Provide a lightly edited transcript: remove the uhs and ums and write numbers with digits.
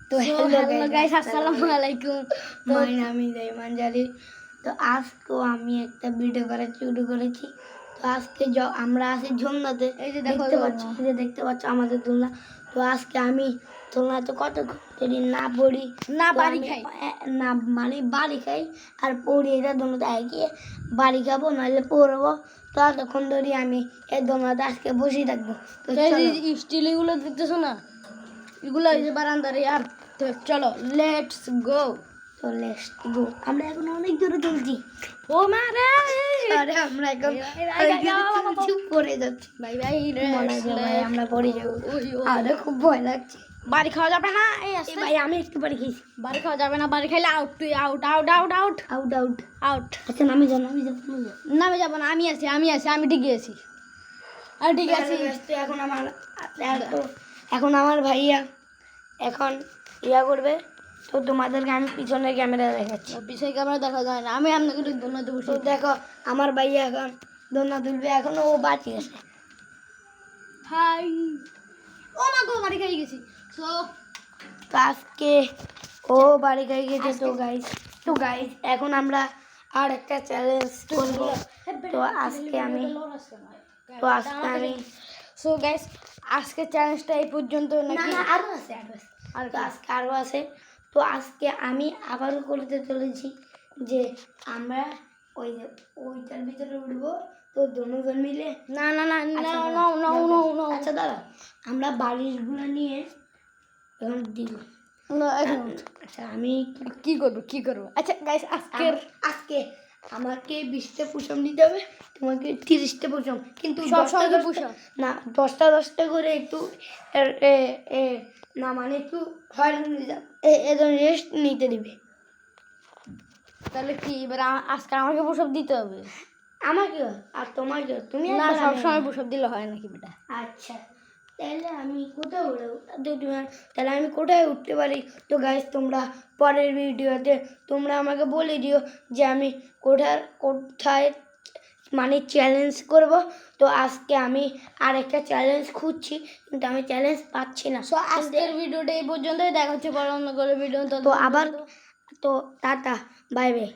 তো hello guys, আসসালামু আলাইকুম। মাই নাম ইজ আইমান জালি। তো আজকেও আমি একটা ভিডিও করা শুরু করেছি। তো আজকে আমরা আছি ঝুলনাতে, এই যে দেখতে পাচ্ছি, এই যে দেখতে পাচ্ছ আমাদের দোলনা। তো আজকে আমি দোলনাতে কত যদি না পড়ি না বাড়ি খাই, না মানে বাড়ি খাই আর পড়ি, এটা দোলনাতে গিয়ে বাড়ি খাবো নাহলে পড়বো। তো তখন ধরি আমি এই দোলনাতে আজকে বসে থাকবো। তো স্টিল এগুলো দেখতেছো না, এগুলো এই যে বারান্দারে। আর তো চলো লেটস গো। তো লেটস গো। আমরা এখন অনেক দূরে চলছি। ও মারে, আরে আমরা এখন চুপ করে যাচ্ছি। ভাই ভাই ভাই আমরা পড়ে যাবো। আরে খুব ভয় লাগছে। বাড়ি খাওয়া যাবে না। এই এই ভাই আমি একটু বাড়ি খেয়েছি। বাড়ি খাওয়া যাবে না, বাড়ি খাইলে আউট, তুই out out out out out out out. আচ্ছা নামে যাও, নামে যাও। নামে যাবো না, আমি আছি আমি ঠিক আছি। আর ঠিক আছে এখন এখন আমার ভাইয়া এখন ইয়া করবে। তো তোমাদেরকে আমি পিছনের ক্যামেরা দেখাচ্ছি। পিছনে ক্যামেরা দেখা যায় না, আমি আপনাকে দোলনা দেবো। তো দেখো আমার ভাইয়া এখন দোলনা তুলবে, এখনো ও বাকি আছে। হাই, ও মা গো, বাড়ি খাই গেছি। তো আজকে ও বাড়ি খাই গেছে। তো গাইস এখন আমরা আর একটা চ্যালেঞ্জ করব। তো আজকে আমি সো গাইস আজকে চ্যালেঞ্জটা এই পর্যন্ত নাকি আরো আছে আর তো আজকে আরো আছে। তো আজকে আমি আবারও করতে চলেছি যে আমরা ওইটার ভিতরে উঠবো। তো দুজন মিলে না না না আচ্ছা দাদা, আমরা বালিশগুলো নিয়ে এখন দিব। আচ্ছা আমি কি করবো। আচ্ছা গাইস আজকে আমাকে 20টা পুষম দিতে হবে, তোমাকে 30টা পুষম, কিন্তু না 10টা করে একটু না মানে একটু রেস্ট নিতে দিবে। তাহলে কি এবার আজকে আমাকে পুষপ দিতে হবে? আমাকে আর তোমাকে? তুমি না, সবসময় পুষপ দিলে হয় নাকি বেটা? আচ্ছা তাহলে আমি কোথায় তাহলে আমি কোথায় উঠতে পারি? তো গাইস তোমরা পরের ভিডিওতে তোমরা আমাকে বলে দিও যে আমি কোথায় মানে চ্যালেঞ্জ করব। তো আজকে আমি আরেকটা চ্যালেঞ্জ খুঁজছি, কিন্তু আমি চ্যালেঞ্জ পাচ্ছি না। সো আজকের ভিডিওটা এই পর্যন্তই, দেখা হচ্ছে পরে অন্য করে ভিডিও। তো আবার তো টাটা, বাই বাই।